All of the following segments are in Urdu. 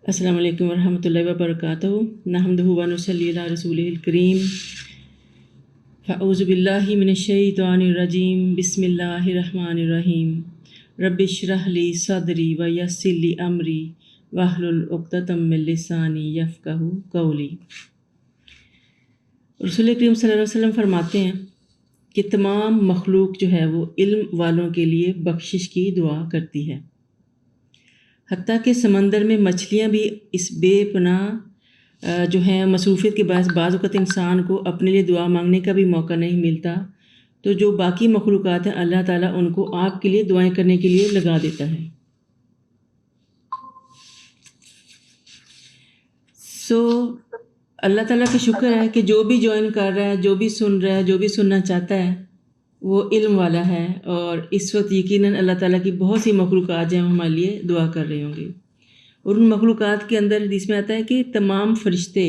السلام علیکم ورحمۃ اللہ وبرکاتہ۔ نحمدہ و نصلی علی رسولہ الکریم۔ فاعوذ باللہ من الشیطان الرجیم، بسم اللہ الرحمن الرحیم۔ رب اشرح لی صدری ویسر لی امری واحلل عقدۃ من لسانی یفقہوا قولی۔ رسول کریم صلی اللہ علیہ وسلم فرماتے ہیں کہ تمام مخلوق جو ہے وہ علم والوں کے لیے بخشش کی دعا کرتی ہے، حتیٰ کہ سمندر میں مچھلیاں بھی اس بے پناہ جو ہیں مصروفیت کے باعث بعض اوقات انسان کو اپنے لیے دعا مانگنے کا بھی موقع نہیں ملتا، تو جو باقی مخلوقات ہیں اللہ تعالیٰ ان کو آپ کے لیے دعائیں کرنے کے لیے لگا دیتا ہے۔ اللہ تعالیٰ کا شکر ہے کہ جو بھی جوائن کر رہا ہے، جو بھی سن رہا ہے، جو بھی سننا چاہتا ہے وہ علم والا ہے، اور اس وقت یقیناً اللہ تعالیٰ کی بہت سی مخلوقات ہیں ہمارے لیے دعا کر رہے ہوں گے۔ اور ان مخلوقات کے اندر حدیث میں آتا ہے کہ تمام فرشتے،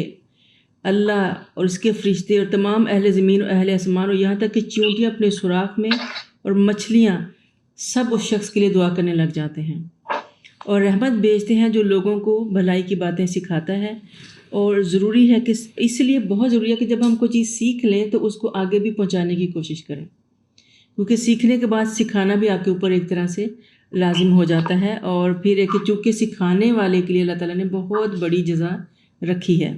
اللہ اور اس کے فرشتے اور تمام اہل زمین اور اہل آسمان، اور یہاں تک کہ چیونٹیاں اپنے سوراخ میں اور مچھلیاں سب اس شخص کے لیے دعا کرنے لگ جاتے ہیں اور رحمت بھیجتے ہیں جو لوگوں کو بھلائی کی باتیں سکھاتا ہے۔ اور ضروری ہے کہ اس لیے بہت ضروری ہے کہ جب ہم کوئی چیز سیکھ لیں تو اس کو آگے بھی پہنچانے کی کوشش کریں، کیونکہ سیکھنے کے بعد سکھانا بھی آپ کے اوپر ایک طرح سے لازم ہو جاتا ہے۔ اور پھر ایک چونکہ سکھانے والے کے لیے اللہ تعالیٰ نے بہت بڑی جزا رکھی ہے،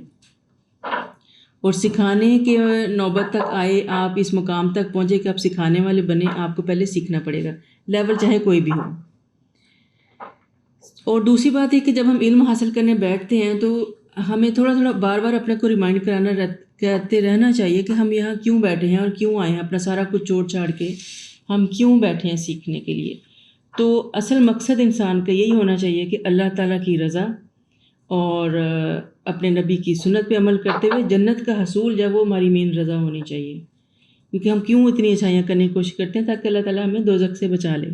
اور سکھانے کے نوبت تک آئے، آپ اس مقام تک پہنچے کہ آپ سکھانے والے بنے، آپ کو پہلے سیکھنا پڑے گا، لیول چاہے کوئی بھی ہو۔ اور دوسری بات ہے کہ جب ہم علم حاصل کرنے بیٹھتے ہیں تو ہمیں تھوڑا بار بار اپنے کو ریمائنڈ کرتے رہنا چاہیے کہ ہم یہاں کیوں بیٹھے ہیں اور کیوں آئے ہیں، اپنا سارا کچھ چھوڑ چھاڑ کے ہم کیوں بیٹھے ہیں سیکھنے کے لیے۔ تو اصل مقصد انسان کا یہی ہونا چاہیے کہ اللہ تعالیٰ کی رضا اور اپنے نبی کی سنت پہ عمل کرتے ہوئے جنت کا حصول جب وہ ہماری مین رضا ہونی چاہیے، کیونکہ ہم کیوں اتنی اچھائیاں کرنے کی کوشش کرتے ہیں تاکہ اللہ تعالیٰ ہمیں دوزخ سے بچا لے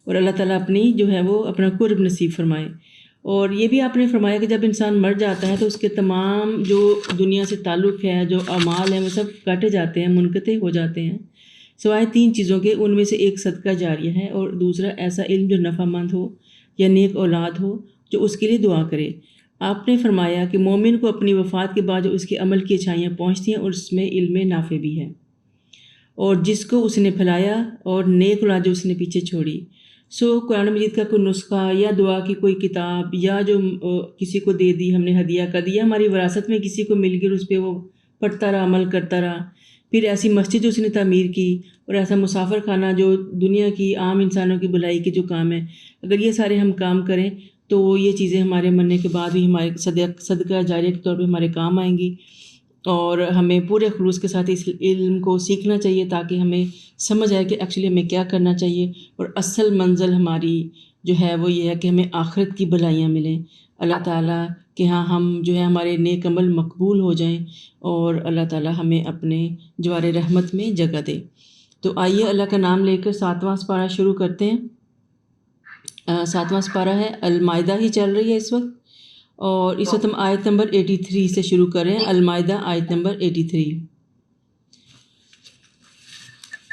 اور اللہ تعالیٰ اپنی جو ہے وہ اپنا قرب نصیب فرمائے۔ اور یہ بھی آپ نے فرمایا کہ جب انسان مر جاتا ہے تو اس کے تمام جو دنیا سے تعلق ہے، جو اعمال ہیں، وہ سب کاٹے جاتے ہیں، منقطع ہو جاتے ہیں، سوائے 3 چیزوں کے۔ ان میں سے ایک صدقہ جاریہ ہے، اور دوسرا ایسا علم جو نفع مند ہو یا نیک اولاد ہو جو اس کے لیے دعا کرے۔ آپ نے فرمایا کہ مومن کو اپنی وفات کے بعد جو اس کے عمل کی اچھائیاں پہنچتی ہیں اور اس میں علم نافع بھی ہے، اور جس کو اس نے پھیلایا، اور نیک اولاد جو اس نے پیچھے چھوڑی۔ قرآن مجید کا کوئی نسخہ یا دعا کی کوئی کتاب یا جو کسی کو دے دی، ہم نے ہدیہ کر دیا، ہماری وراثت میں کسی کو مل گئی، اس پہ وہ پڑھتا رہا، عمل کرتا رہا، پھر ایسی مسجد جو اس نے تعمیر کی، اور ایسا مسافر خانہ جو دنیا کی عام انسانوں کی بھلائی کے جو کام ہیں، اگر یہ سارے ہم کام کریں تو یہ چیزیں ہمارے مرنے کے بعد بھی ہمارے صدقہ جاریہ کے طور پہ ہمارے کام آئیں گی۔ اور ہمیں پورے خلوص کے ساتھ اس علم کو سیکھنا چاہیے تاکہ ہمیں سمجھ آئے کہ ایکچولی ہمیں کیا کرنا چاہیے، اور اصل منزل ہماری جو ہے وہ یہ ہے کہ ہمیں آخرت کی بھلائیاں ملیں، اللہ تعالیٰ کہ ہاں ہم جو ہے ہمارے نیک عمل مقبول ہو جائیں، اور اللہ تعالیٰ ہمیں اپنے جوار رحمت میں جگہ دے۔ تو آئیے اللہ کا نام لے کر 7واں سپارہ شروع کرتے ہیں۔ 7واں سپارہ ہے، المائدہ ہی چل رہی ہے اس وقت، اور اس وقت ہم آیت نمبر 83 سے شروع کر رہے ہیں۔ المائدہ آیت نمبر 83۔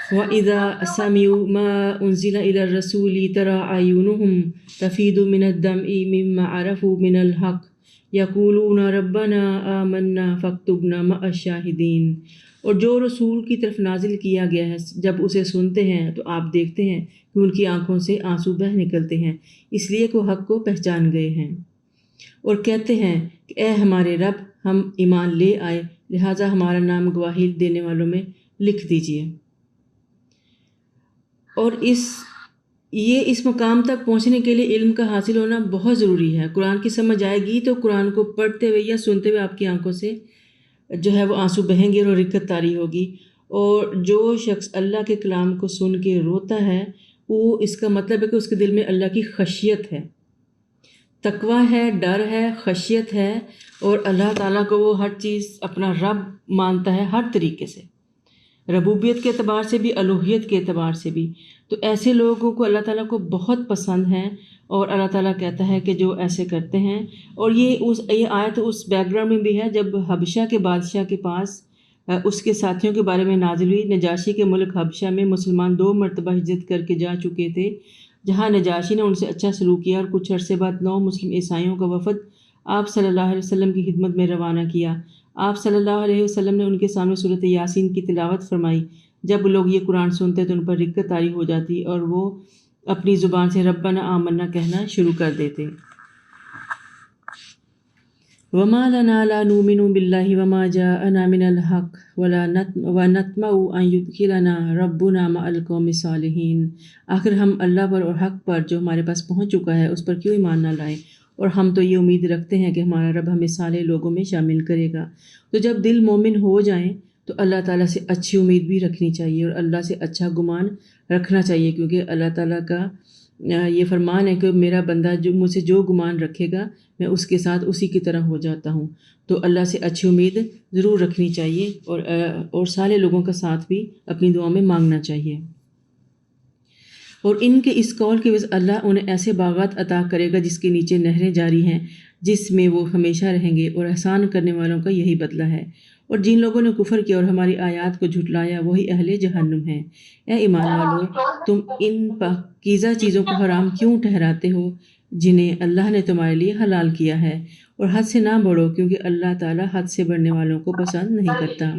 وَإِذَا سَمِعُوا مَا أُنزِلَ إِلَى الرَّسُولِ تَرَىٰ أَعْيُنَهُمْ تَفِيضُ مِنَ الدَّمْعِ مِمَّا عَرَفُوا مِنَ الْحَقِّ يَقُولُونَ رَبَّنَا آمَنَّا فَاكْتُبْنَا مَعَ الشَّاهِدِينَ۔ اور جو رسول کی طرف نازل کیا گیا ہے جب اسے سنتے ہیں تو آپ دیکھتے ہیں کہ ان کی آنکھوں سے آنسو بہہ نکلتے ہیں، اس لیے کہ وہ حق کو پہچان گئے ہیں، اور کہتے ہیں کہ اے ہمارے رب، ہم ایمان لے آئے، لہٰذا ہمارا نام گواہی دینے والوں میں لکھ دیجیے۔ اور اس مقام تک پہنچنے کے لیے علم کا حاصل ہونا بہت ضروری ہے۔ قرآن کی سمجھ آئے گی تو قرآن کو پڑھتے ہوئے یا سنتے ہوئے آپ کی آنکھوں سے جو ہے وہ آنسو بہیں گے اور رقت طاری ہوگی۔ اور جو شخص اللہ کے کلام کو سن کے روتا ہے، وہ اس کا مطلب ہے کہ اس کے دل میں اللہ کی خشیت ہے، تقویٰ ہے، ڈر ہے، خشیت ہے، اور اللہ تعالیٰ کو وہ ہر چیز اپنا رب مانتا ہے، ہر طریقے سے، ربوبیت کے اعتبار سے بھی، الوہیت کے اعتبار سے بھی۔ تو ایسے لوگوں کو اللہ تعالیٰ کو بہت پسند ہیں، اور اللہ تعالیٰ کہتا ہے کہ جو ایسے کرتے ہیں۔ اور یہ آیت اس بیک گراؤنڈ میں بھی ہے جب حبشہ کے بادشاہ کے پاس اس کے ساتھیوں کے بارے میں نازل ہوئی۔ نجاشی کے ملک حبشہ میں مسلمان 2 مرتبہ ہجرت کر کے جا چکے تھے، جہاں نجاشی نے ان سے اچھا سلوک کیا اور کچھ عرصے بعد 9 مسلم عیسائیوں کا وفد آپ صلی اللہ علیہ وسلم کی خدمت میں روانہ کیا۔ آپ صلی اللہ علیہ وسلم نے ان کے سامنے سورۃ یاسین کی تلاوت فرمائی۔ جب لوگ یہ قرآن سنتے تو ان پر رقت طاری ہو جاتی اور وہ اپنی زبان سے ربنا آمنا کہنا شروع کر دیتے۔ وما لنا لا نؤمن بالله وما جاءنا من الحق ونطمع ان يدخلنا ربنا مع القوم الصالحين۔ آخر ہم اللہ پر اور حق پر جو ہمارے پاس پہنچ چکا ہے اس پر کیوں ایمان نہ لائیں، اور ہم تو یہ امید رکھتے ہیں کہ ہمارا رب ہمیں صالح لوگوں میں شامل کرے گا۔ تو جب دل مومن ہو جائیں تو اللہ تعالیٰ سے اچھی امید بھی رکھنی چاہیے اور اللہ سے اچھا گمان رکھنا چاہیے، کیونکہ اللہ تعالیٰ کا یہ فرمان ہے کہ میرا بندہ جو مجھ سے جو گمان رکھے گا میں اس کے ساتھ اسی کی طرح ہو جاتا ہوں۔ تو اللہ سے اچھی امید ضرور رکھنی چاہیے اور سارے لوگوں کا ساتھ بھی اپنی دعا میں مانگنا چاہیے۔ اور ان کے اس قول کی وجہ اللہ انہیں ایسے باغات عطا کرے گا جس کے نیچے نہریں جاری ہیں، جس میں وہ ہمیشہ رہیں گے، اور احسان کرنے والوں کا یہی بدلہ ہے۔ اور جن لوگوں نے کفر کیا اور ہماری آیات کو جھٹلایا وہی اہل جہنم ہیں۔ اے ایمان والو، تم ان پاکیزہ چیزوں کو حرام کیوں ٹھہراتے ہو جنہیں اللہ نے تمہارے لیے حلال کیا ہے، اور حد سے نہ بڑھو کیونکہ اللہ تعالیٰ حد سے بڑھنے والوں کو پسند نہیں کرتا۔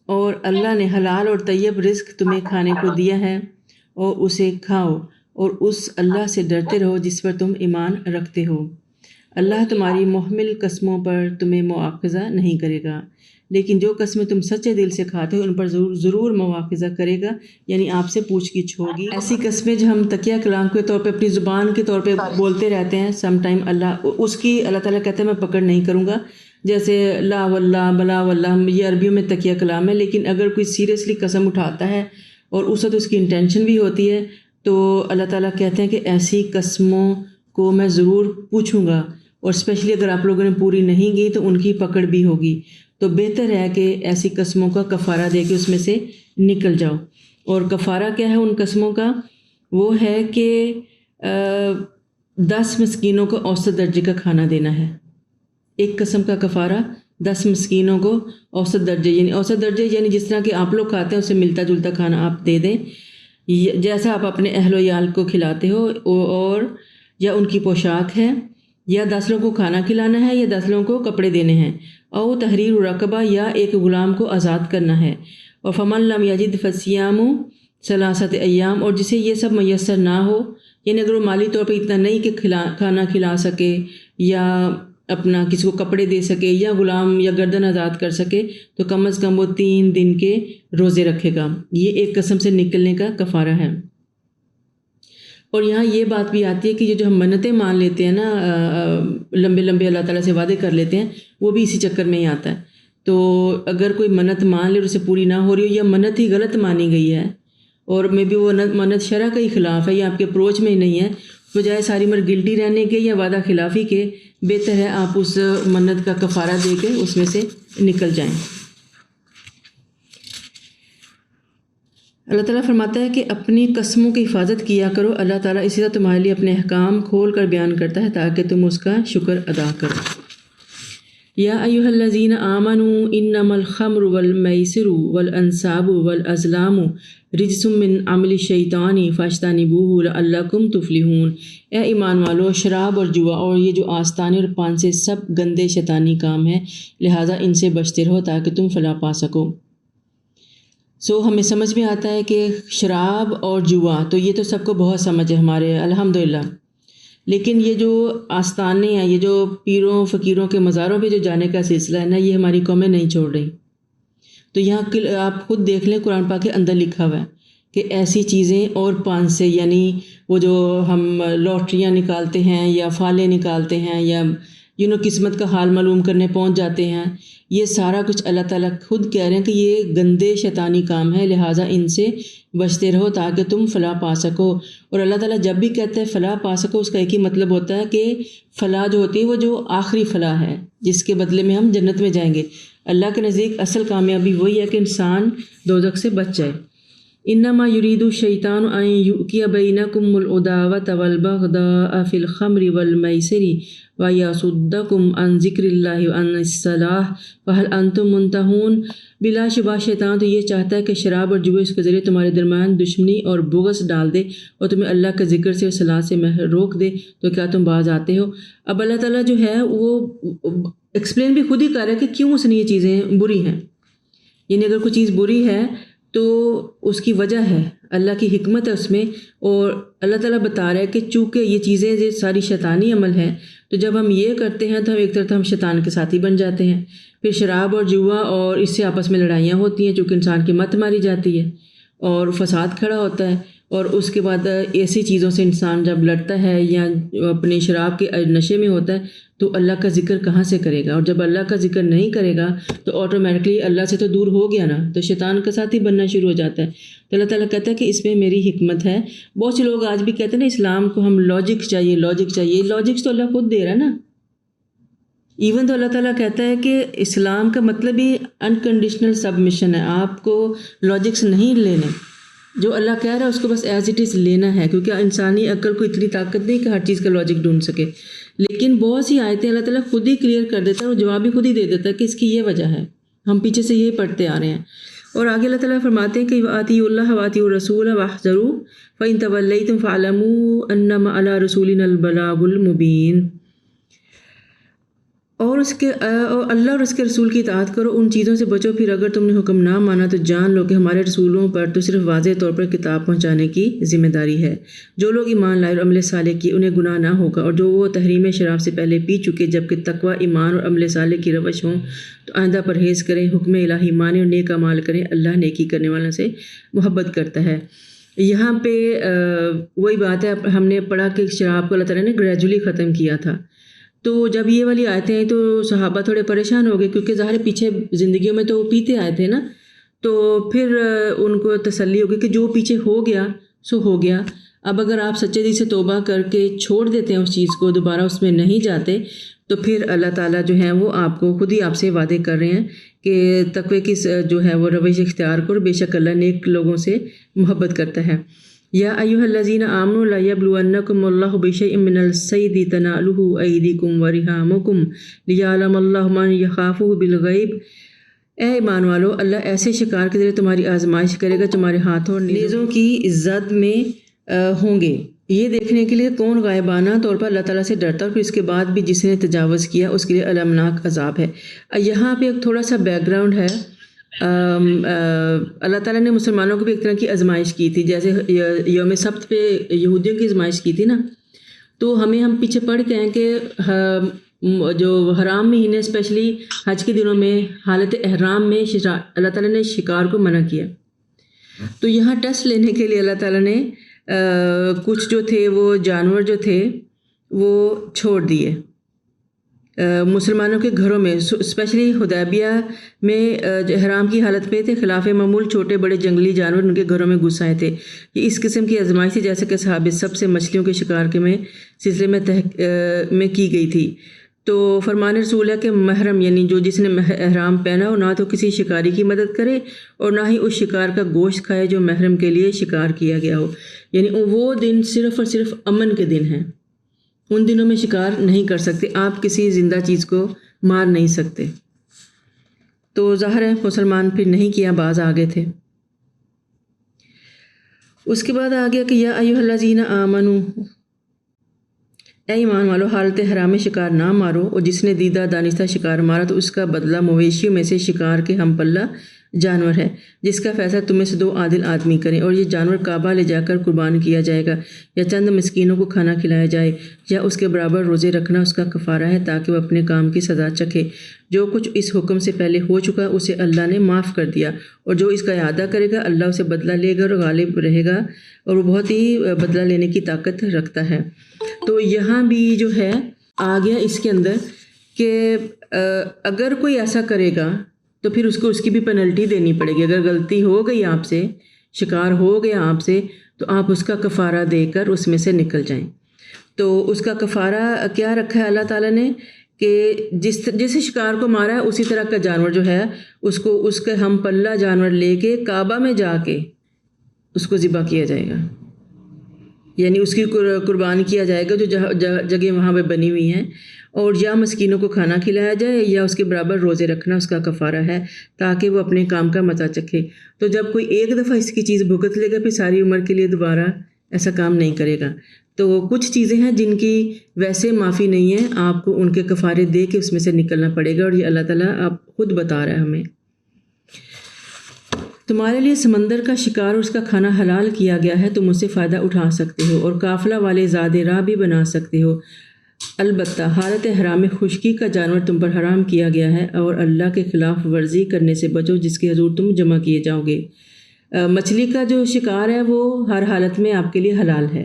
اور اللہ نے حلال اور طیب رزق تمہیں کھانے کو دیا ہے اور اسے کھاؤ، اور اس اللہ سے ڈرتے رہو جس پر تم ایمان رکھتے ہو۔ اللہ تمہاری محمل قسموں پر تمہیں مواخذہ نہیں کرے گا، لیکن جو قسمیں تم سچے دل سے کھاتے ہو ان پر ضرور مواخذہ کرے گا، یعنی آپ سے پوچھ گچھ ہوگی۔ ایسی قسمیں جو ہم تکیہ کلام کے طور پہ اپنی زبان کے طور پہ بولتے رہتے ہیں، سم ٹائم اس کی اللہ تعالیٰ کہتے ہیں میں پکڑ نہیں کروں گا، جیسے لا واللہ بلا واللہ، یہ عربیوں میں تکیہ کلام ہے، لیکن اگر کوئی سیریسلی قسم اٹھاتا ہے اور اس وقت اس کی انٹینشن بھی ہوتی ہے تو اللہ تعالیٰ کہتے ہیں کہ ایسی قسموں کو میں ضرور پوچھوں گا، اور اسپیشلی اگر آپ لوگوں نے پوری نہیں کی تو ان کی پکڑ بھی ہوگی۔ تو بہتر ہے کہ ایسی قسموں کا کفارہ دے کے اس میں سے نکل جاؤ۔ اور کفارہ کیا ہے ان قسموں کا؟ وہ ہے کہ 10 مسکینوں کو اوسط درجے کا کھانا دینا ہے۔ ایک قسم کا کفارہ 10 مسکینوں کو اوسط درجے، یعنی اوسط درجے یعنی جس طرح کہ آپ لوگ کھاتے ہیں اس سے ملتا جلتا کھانا آپ دے دیں، جیسا آپ اپنے اہل و عیال کو کھلاتے ہو، اور یا ان کی پوشاک ہے، یا 10 لوگوں کو کھانا کھلانا ہے، یا 10 لوگوں کو کپڑے دینے ہیں، او تحریر رقبہ، یا ایک غلام کو آزاد کرنا ہے۔ اور فمن لم یجد فصیام ثلاثۃ ایام، اور جسے یہ سب میسر نہ ہو، یعنی اگر وہ مالی طور پہ اتنا نہیں کہ کھانا کھلا سکے یا اپنا کسی کو کپڑے دے سکے یا غلام یا گردن آزاد کر سکے، تو کم از کم وہ 3 دن کے روزے رکھے گا۔ یہ ایک قسم سے نکلنے کا کفارہ ہے۔ اور یہاں یہ بات بھی آتی ہے کہ یہ جو ہم منتیں مان لیتے ہیں نا، لمبے لمبے اللہ تعالیٰ سے وعدے کر لیتے ہیں، وہ بھی اسی چکر میں ہی آتا ہے۔ تو اگر کوئی منت مان لے اور اسے پوری نہ ہو رہی ہو، یا منت ہی غلط مانی گئی ہے اور میں بھی وہ منت شرع کا ہی خلاف ہے یا آپ کے اپروچ میں ہی نہیں ہے، بجائے ساری عمر گلٹی رہنے کے یا وعدہ خلافی کے، بہتر ہے آپ اس منت کا کفارہ دے کے اس میں سے نکل جائیں۔ اللہ تعالیٰ فرماتا ہے کہ اپنی قسموں کی حفاظت کیا کرو، اللہ تعالیٰ اسی طرح تمہارے لیے اپنے احکام کھول کر بیان کرتا ہے تاکہ تم اس کا شکر ادا کرو۔ یا ایھا الذین آمنوا انما الخمر والمیسر والانصاب والازلام رجس من عمل الشیطان فاجتنبوہ لعلکم تفلحون۔ اے ایمان والو، شراب اور جوا اور یہ جو آستانے اور پانسے سب گندے شیطانی کام ہیں، لہٰذا ان سے بچتے رہو تاکہ تم فلاح پا سکو۔ ہمیں سمجھ میں آتا ہے کہ شراب اور جوا تو یہ تو سب کو بہت سمجھ ہے ہمارے الحمدللہ، لیکن یہ جو آستانے ہیں، یہ جو پیروں فقیروں کے مزاروں پہ جو جانے کا سلسلہ ہے نا، یہ ہماری قومیں نہیں چھوڑ رہی۔ تو یہاں آپ خود دیکھ لیں، قرآن پاک کے اندر لکھا ہوا ہے کہ ایسی چیزیں اور پانسے، یعنی وہ جو ہم لاٹریاں نکالتے ہیں یا فالے نکالتے ہیں یا قسمت کا حال معلوم کرنے پہنچ جاتے ہیں، یہ سارا کچھ اللہ تعالیٰ خود کہہ رہے ہیں کہ یہ گندے شیطانی کام ہے، لہٰذا ان سے بچتے رہو تاکہ تم فلاح پا سکو۔ اور اللہ تعالیٰ جب بھی کہتا ہے فلاح پا سکو، اس کا ایک ہی مطلب ہوتا ہے کہ فلاح جو ہوتی ہے وہ جو آخری فلاح ہے جس کے بدلے میں ہم جنت میں جائیں گے۔ اللہ کے نزدیک اصل کامیابی وہی ہے کہ انسان دوزخ سے بچ جائے۔ انما یرید الشیطان ان یوقع بینکم العداوۃ والبغضاء فی الخمر والمیسر ویصدکم عن ذکر اللہ وعن الصلاۃ فہل انتم منتہون۔ بلا شبہ شیطان تو یہ چاہتا ہے کہ شراب اور جوئے اس کے ذریعے تمہارے درمیان دشمنی اور بغض ڈال دے اور تمہیں اللہ کے ذکر سے اور صلاۃ سے روک دے، تو کیا تم باز آتے ہو؟ اب اللہ تعالیٰ جو ہے وہ ایکسپلین بھی خود ہی کر رہا ہے کہ کیوں اس نے یہ چیزیں بری ہیں، یعنی اگر کوئی چیز بری ہے تو اس کی وجہ ہے، اللہ کی حکمت ہے اس میں، اور اللہ تعالیٰ بتا رہا ہے کہ چونکہ یہ چیزیں یہ ساری شیطانی عمل ہیں، تو جب ہم یہ کرتے ہیں تو ہم ایک طرح ہم شیطان کے ساتھی بن جاتے ہیں۔ پھر شراب اور جوا اور اس سے آپس میں لڑائیاں ہوتی ہیں، چونکہ انسان کی مت ماری جاتی ہے اور فساد کھڑا ہوتا ہے، اور اس کے بعد ایسی چیزوں سے انسان جب لڑتا ہے یا اپنے شراب کے نشے میں ہوتا ہے تو اللہ کا ذکر کہاں سے کرے گا، اور جب اللہ کا ذکر نہیں کرے گا تو آٹومیٹکلی اللہ سے تو دور ہو گیا نا، تو شیطان کا ساتھ ہی بننا شروع ہو جاتا ہے۔ تو اللہ تعالیٰ کہتا ہے کہ اس میں میری حکمت ہے۔ بہت سے لوگ آج بھی کہتے ہیں نا اسلام کو ہم لاجک چاہیے، لاجک چاہیے، لاجکس تو اللہ خود دے رہا ہے نا۔ ایون تو اللہ تعالیٰ کہتا ہے کہ اسلام کا مطلب ہی انکنڈیشنل سبمیشن ہے، آپ کو لاجکس نہیں لینے، جو اللہ کہہ رہا ہے اس کو بس ایز اٹ از لینا ہے، کیونکہ انسانی عقل کو اتنی طاقت نہیں کہ ہر چیز کا لاجک ڈھونڈ سکے۔ لیکن بہت سی آیتیں اللہ تعالیٰ خود ہی کلیئر کر دیتا ہے، وہ جواب بھی خود ہی دے دیتا ہے کہ اس کی یہ وجہ ہے، ہم پیچھے سے یہی پڑھتے آ رہے ہیں۔ اور آگے اللہ تعالیٰ فرماتے ہیں کہ وَأَطِیعُوا اللَّهَ وَأَطِیعُوا الرَّسُولَ وَاحْذَرُوا فَإِن تَوَلَّیْتُمْ فَاعْلَمُوا أَنَّمَا عَلَىٰ رَسُولِنَا الْبَلَاغُ الْمُبِینُ۔ اور اللہ اور اس کے رسول کی اطاعت کرو، ان چیزوں سے بچو، پھر اگر تم نے حکم نہ مانا تو جان لو کہ ہمارے رسولوں پر تو صرف واضح طور پر کتاب پہنچانے کی ذمہ داری ہے۔ جو لوگ ایمان لائے اور عمل صالح کیے انہیں گناہ نہ ہوگا، اور جو وہ تحریم شراب سے پہلے پی چکے جبکہ تقوی، ایمان اور عمل صالح کی روش ہوں تو آئندہ پرہیز کریں، حکم الہی مانیں اور نیک اعمال کریں، اللہ نیکی کرنے والوں سے محبت کرتا ہے۔ یہاں پہ وہی بات ہے، ہم نے پڑھا کہ شراب کو اللہ تعالیٰ نے گریجولی ختم کیا تھا، تو جب یہ والی آیتیں آئیں تو صحابہ تھوڑے پریشان ہو گئے، کیونکہ ظاہر پیچھے زندگیوں میں تو وہ پیتے آئے تھے نا، تو پھر ان کو تسلی ہو گئی کہ جو پیچھے ہو گیا سو ہو گیا، اب اگر آپ سچے دل سے توبہ کر کے چھوڑ دیتے ہیں اس چیز کو، دوبارہ اس میں نہیں جاتے، تو پھر اللہ تعالیٰ جو ہیں وہ آپ کو خود ہی آپ سے وعدے کر رہے ہیں کہ تقوی کی جو ہے وہ روش اختیار کرو، بے شک اللہ نیک لوگوں سے محبت کرتا ہے۔ یا ایھا الذین آمنوا لا یبلونکم اللہ بشیء من الصید تنالہ ایدیکم ورحامکم لیعلم اللہ من یخافہ بالغیب۔ اے ایمان والو، اللہ ایسے شکار کے ذریعے تمہاری آزمائش کرے گا تمہارے ہاتھوں اور نیزوں کی زد میں ہوں گے، یہ دیکھنے کے لیے کون غائبانہ طور پر اللہ تعالیٰ سے ڈرتا ہے، پھر اس کے بعد بھی جس نے تجاوز کیا اس کے لیے المناک عذاب ہے۔ یہاں پہ ایک تھوڑا سا بیک گراؤنڈ ہے، اللہ تعالیٰ نے مسلمانوں کو بھی ایک طرح کی آزمائش کی تھی، جیسے یوم سبت پہ یہودیوں کی آزمائش کی تھی نا، تو ہم پیچھے پڑھ کے ہیں کہ جو حرام مہینے اسپیشلی حج کے دنوں میں حالت احرام میں اللہ تعالیٰ نے شکار کو منع کیا، تو یہاں ٹیسٹ لینے کے لیے اللہ تعالیٰ نے کچھ جو تھے وہ جانور جو تھے وہ چھوڑ دیے مسلمانوں کے گھروں میں، اسپیشلی حدیبیہ میں احرام کی حالت پہ تھے، خلاف معمول چھوٹے بڑے جنگلی جانور ان کے گھروں میں گھس آئے تھے۔ یہ اس قسم کی آزمائش تھی جیسے کہ صحابہ سب سے مچھلیوں کے شکار کے سلسلے میں کی گئی تھی۔ تو فرمان رسول ہے کہ محرم یعنی جو جس نے احرام پہنا ہو نہ تو کسی شکاری کی مدد کرے اور نہ ہی اس شکار کا گوشت کھائے جو محرم کے لیے شکار کیا گیا ہو، یعنی وہ دن صرف اور صرف امن کے دن ہیں، ان دنوں میں شکار نہیں کر سکتے، آپ کسی زندہ چیز کو مار نہیں سکتے۔ تو ظاہر ہے مسلمان پھر نہیں کیا، بعض آگے تھے۔ اس کے بعد آ گیا کہ یا ایھا الذین آمنوا، اے ایمان والو، حالت حرام شکار نہ مارو، اور جس نے دیدہ دانستہ شکار مارا تو اس کا بدلہ مویشیوں میں سے شکار کے ہم پلہ جانور ہے، جس کا فیصلہ تم میں سے 2 عادل آدمی کریں، اور یہ جانور کعبہ لے جا کر قربان کیا جائے گا، یا چند مسکینوں کو کھانا کھلایا جائے، یا اس کے برابر روزے رکھنا اس کا کفارہ ہے تاکہ وہ اپنے کام کی سزا چکھے۔ جو کچھ اس حکم سے پہلے ہو چکا اسے اللہ نے معاف کر دیا، اور جو اس کا اعادہ کرے گا اللہ اسے بدلہ لے گا اور غالب رہے گا، اور وہ بہت ہی بدلہ لینے کی طاقت رکھتا ہے۔ تو یہاں بھی جو ہے آ گیا اس کے اندر کہ اگر کوئی ایسا کرے گا تو پھر اس کو اس کی بھی پینلٹی دینی پڑے گی۔ اگر غلطی ہو گئی آپ سے، شکار ہو گیا آپ سے، تو آپ اس کا کفارہ دے کر اس میں سے نکل جائیں۔ تو اس کا کفارہ کیا رکھا ہے اللہ تعالیٰ نے کہ جس شکار کو مارا ہے اسی طرح کا جانور جو ہے اس کو اس کے ہم پلہ جانور لے کے کعبہ میں جا کے اس کو ذبح کیا جائے گا، یعنی اس کی قربان کیا جائے گا جو جگہ وہاں پہ بنی ہوئی ہیں، اور یا مسکینوں کو کھانا کھلایا جائے یا اس کے برابر روزے رکھنا اس کا کفارہ ہے، تاکہ وہ اپنے کام کا مزہ چکھے۔ تو جب کوئی ایک دفعہ اس کی چیز بھگت لے گا پھر ساری عمر کے لیے دوبارہ ایسا کام نہیں کرے گا۔ تو کچھ چیزیں ہیں جن کی ویسے معافی نہیں ہے، آپ کو ان کے کفارے دے کے اس میں سے نکلنا پڑے گا، اور یہ اللہ تعالیٰ آپ خود بتا رہا ہے ہمیں۔ تمہارے لیے سمندر کا شکار اور اس کا کھانا حلال کیا گیا ہے، تم اس سے فائدہ اٹھا سکتے ہو اور قافلہ والے زاد راہ بھی بنا سکتے ہو، البتہ حالت حرام خشکی کا جانور تم پر حرام کیا گیا ہے، اور اللہ کے خلاف ورزی کرنے سے بچو جس کے حضور تم جمع کیے جاؤ گے۔ مچھلی کا جو شکار ہے وہ ہر حالت میں آپ کے لیے حلال ہے،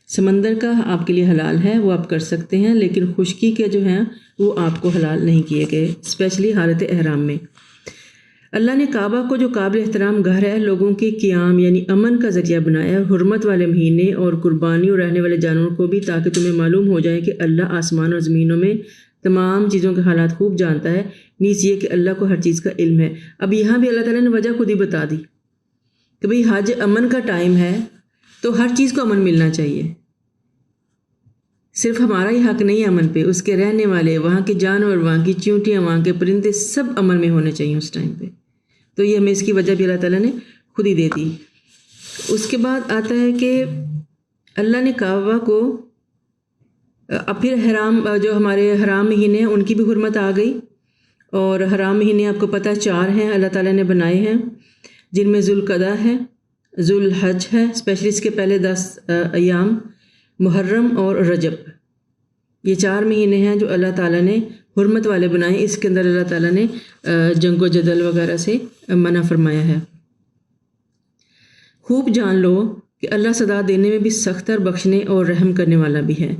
سمندر کا آپ کے لیے حلال ہے، وہ آپ کر سکتے ہیں، لیکن خشکی کے جو ہیں وہ آپ کو حلال نہیں کیے گئے، اسپیشلی حالت احرام میں۔ اللہ نے کعبہ کو جو قابل احترام گھر ہے لوگوں کے قیام یعنی امن کا ذریعہ بنایا ہے، حرمت والے مہینے اور قربانی اور رہنے والے جانوروں کو بھی، تاکہ تمہیں معلوم ہو جائے کہ اللہ آسمان اور زمینوں میں تمام چیزوں کے حالات خوب جانتا ہے، نیز یہ کہ اللہ کو ہر چیز کا علم ہے۔ اب یہاں بھی اللہ تعالیٰ نے وجہ خود ہی بتا دی کہ بھئی حج امن کا ٹائم ہے تو ہر چیز کو امن ملنا چاہیے، صرف ہمارا ہی حق نہیں ہے امن پہ، اس کے رہنے والے، وہاں کے جانور، وہاں کی چیونٹیاں، وہاں کے پرندے سب امن میں ہونے چاہیے اس ٹائم پہ۔ تو یہ ہمیں اس کی وجہ بھی اللہ تعالیٰ نے خود ہی دے دی۔ اس کے بعد آتا ہے کہ اللہ نے کعبہ کو اب پھر حرام جو ہمارے حرام مہینے ہیں ان کی بھی حرمت آ گئی، اور حرام مہینے آپ کو پتہ 4 ہیں اللہ تعالیٰ نے بنائے ہیں، جن میں ذوالقعدہ ہے، ذوالحج ہے، اسپیشلی اس کے پہلے 10 ایام، محرم اور رجب، یہ 4 مہینے ہیں جو اللہ تعالیٰ نے حرمت والے بنائے۔ اس کے اندر اللہ تعالیٰ نے جنگ و جدل وغیرہ سے منع فرمایا ہے۔ خوب جان لو کہ اللہ سزا دینے میں بھی سخت اور بخشنے اور رحم کرنے والا بھی ہے۔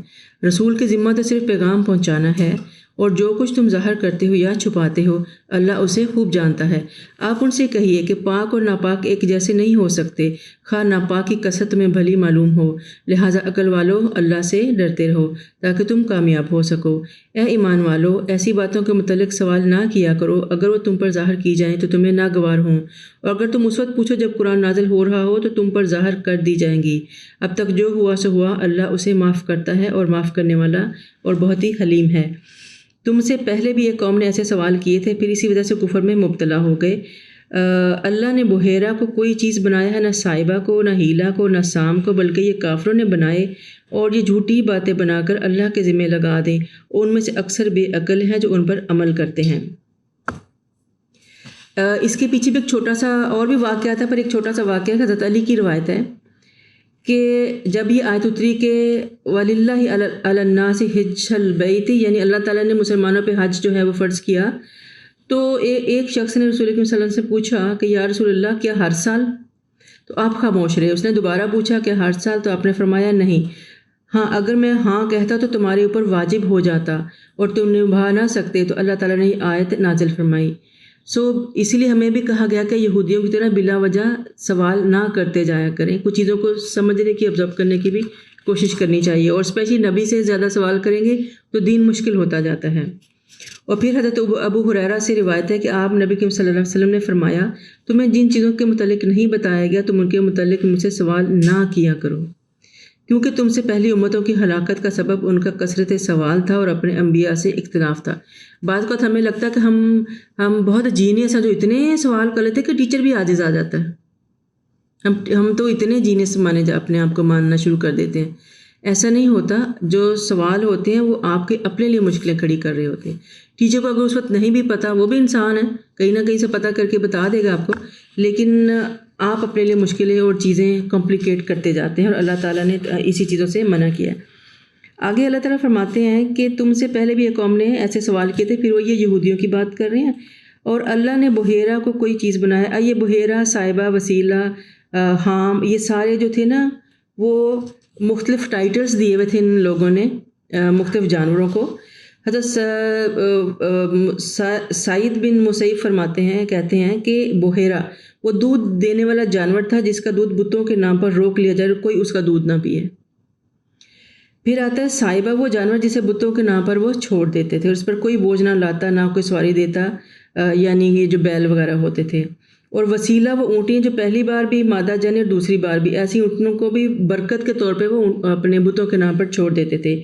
رسول کی ذمہ تو صرف پیغام پہنچانا ہے، اور جو کچھ تم ظاہر کرتے ہو یا چھپاتے ہو اللہ اسے خوب جانتا ہے۔ آپ ان سے کہیے کہ پاک اور ناپاک ایک جیسے نہیں ہو سکتے، خواہ ناپاک کی کثرت تمہیں بھلی معلوم ہو، لہٰذا عقل والو اللہ سے ڈرتے رہو تاکہ تم کامیاب ہو سکو۔ اے ایمان والو، ایسی باتوں کے متعلق سوال نہ کیا کرو اگر وہ تم پر ظاہر کی جائیں تو تمہیں ناگوار ہوں، اور اگر تم اس وقت پوچھو جب قرآن نازل ہو رہا ہو تو تم پر ظاہر کر دی جائیں گی۔ اب تک جو ہوا سو ہوا، اللہ اسے معاف کرتا ہے اور معاف کرنے والا اور بہت ہی حلیم ہے۔ تم سے پہلے بھی ایک قوم نے ایسے سوال کیے تھے، پھر اسی وجہ سے کفر میں مبتلا ہو گئے۔ اللہ نے بحیرہ کو کوئی چیز بنایا ہے، نہ صائبہ کو، نہ ہیلا کو، نہ سام کو، بلکہ یہ کافروں نے بنائے، اور یہ جھوٹی باتیں بنا کر اللہ کے ذمہ لگا دیں، اور ان میں سے اکثر بے عقل ہیں جو ان پر عمل کرتے ہیں۔ اس کے پیچھے بھی ایک چھوٹا سا اور بھی واقعہ تھا، پر ایک چھوٹا سا واقعہ حضرت علی کی روایت ہے کہ جب یہ آیت اتری کہ وَلِلَّهِ عَلَى النَّاسِ حِجَّ الْبَيْتِ، یعنی اللہ تعالیٰ نے مسلمانوں پہ حج جو ہے وہ فرض کیا، تو ایک شخص نے رسول اللہ صلی اللہ علیہ وسلم سے پوچھا کہ یا رسول اللہ کیا ہر سال؟ تو آپ خاموش رہے۔ اس نے دوبارہ پوچھا کہ ہر سال؟ تو آپ نے فرمایا نہیں، ہاں اگر میں ہاں کہتا تو تمہارے اوپر واجب ہو جاتا اور تم نبھا نہ سکتے، تو اللہ تعالیٰ نے یہ آیت نازل فرمائی۔ اسی لیے ہمیں بھی کہا گیا کہ یہودیوں کی طرح بلا وجہ سوال نہ کرتے جایا کریں، کچھ چیزوں کو سمجھنے کی، آبزرو کرنے کی بھی کوشش کرنی چاہیے، اور اسپیشلی نبی سے زیادہ سوال کریں گے تو دین مشکل ہوتا جاتا ہے۔ اور پھر حضرت ابو ہریرہ سے روایت ہے کہ آپ نبی کریم صلی اللہ علیہ وسلم نے فرمایا تمہیں جن چیزوں کے متعلق نہیں بتایا گیا تم ان کے متعلق مجھ سے سوال نہ کیا کرو، کیونکہ تم سے پہلی امتوں کی ہلاکت کا سبب ان کا کثرت سوال تھا اور اپنے انبیاء سے اختلاف تھا۔ بعض وقت ہمیں لگتا ہے کہ ہم بہت جینیس ہیں جو اتنے سوال کر لیتے کہ ٹیچر بھی عاجز آ جاتا ہے، ہم تو اتنے جینیس اپنے آپ کو ماننا شروع کر دیتے ہیں۔ ایسا نہیں ہوتا، جو سوال ہوتے ہیں وہ آپ کے اپنے لیے مشکلیں کھڑی کر رہے ہوتے ہیں۔ ٹیچر کو اگر اس وقت نہیں بھی پتہ، وہ بھی انسان ہے، کہیں نہ کہیں سے پتہ کر کے بتا دے گا آپ کو، لیکن آپ اپنے لیے مشکلیں اور چیزیں کمپلیکیٹ کرتے جاتے ہیں، اور اللہ تعالیٰ نے اسی چیزوں سے منع کیا۔ آگے اللہ تعالیٰ فرماتے ہیں کہ تم سے پہلے بھی ایک قوم نے ایسے سوال کیے تھے، پھر وہ یہ یہودیوں کی بات کر رہے ہیں، اور اللہ نے بحیرہ کو کوئی چیز بنایا۔ یہ بحیرہ، صائبہ، وسیلہ، حام، یہ سارے جو تھے نا وہ مختلف ٹائٹلز دیے ہوئے تھے ان لوگوں نے مختلف جانوروں کو۔ حضرت سعید بن مسیب فرماتے ہیں، کہتے ہیں کہ بحیرہ وہ دودھ دینے والا جانور تھا جس کا دودھ بتوں کے نام پر روک لیا جائے اور کوئی اس کا دودھ نہ پیے۔ پھر آتا ہے صائبہ، وہ جانور جسے بتوں کے نام پر وہ چھوڑ دیتے تھے اور اس پر کوئی بوجھ نہ لاتا، نہ کوئی سواری دیتا، یعنی یہ جو بیل وغیرہ ہوتے تھے۔ اور وسیلہ وہ اونٹیں جو پہلی بار بھی مادہ جنی اور دوسری بار بھی، ایسی اونٹنوں کو بھی برکت کے طور پہ وہ اپنے بتوں کے نام پر چھوڑ دیتے تھے۔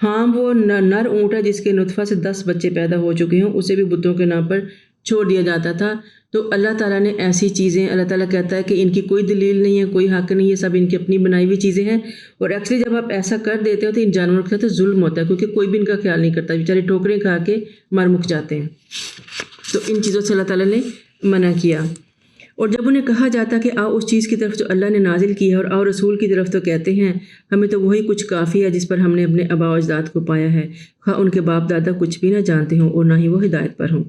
ہاں وہ نر اونٹ ہے جس کے نطفہ سے 10 بچے پیدا ہو چکے ہوں، اسے بھی بتوں کے نام پر چھوڑ دیا جاتا تھا۔ تو اللہ تعالیٰ نے ایسی چیزیں، اللہ تعالیٰ کہتا ہے کہ ان کی کوئی دلیل نہیں ہے، کوئی حق نہیں، یہ سب ان کی اپنی بنائی ہوئی چیزیں ہیں۔ اور ایکچولی جب آپ ایسا کر دیتے ہو تو ان جانوروں کے ساتھ ظلم ہوتا ہے، کیونکہ کوئی بھی ان کا خیال نہیں کرتا، بیچارے ٹھوکریں کھا کے مر مک جاتے ہیں۔ تو ان چیزوں سے اللہ تعالیٰ نے منع کیا۔ اور جب انہیں کہا جاتا کہ آؤ اس چیز کی طرف جو اللہ نے نازل کی ہے اور آؤ رسول کی طرف، تو کہتے ہیں ہمیں تو وہی کچھ کافی ہے جس پر ہم نے اپنے آباء و اجداد کو پایا ہے، خواہ ان کے باپ دادا کچھ بھی نہ جانتے ہوں اور نہ ہی وہ ہدایت پر ہوں۔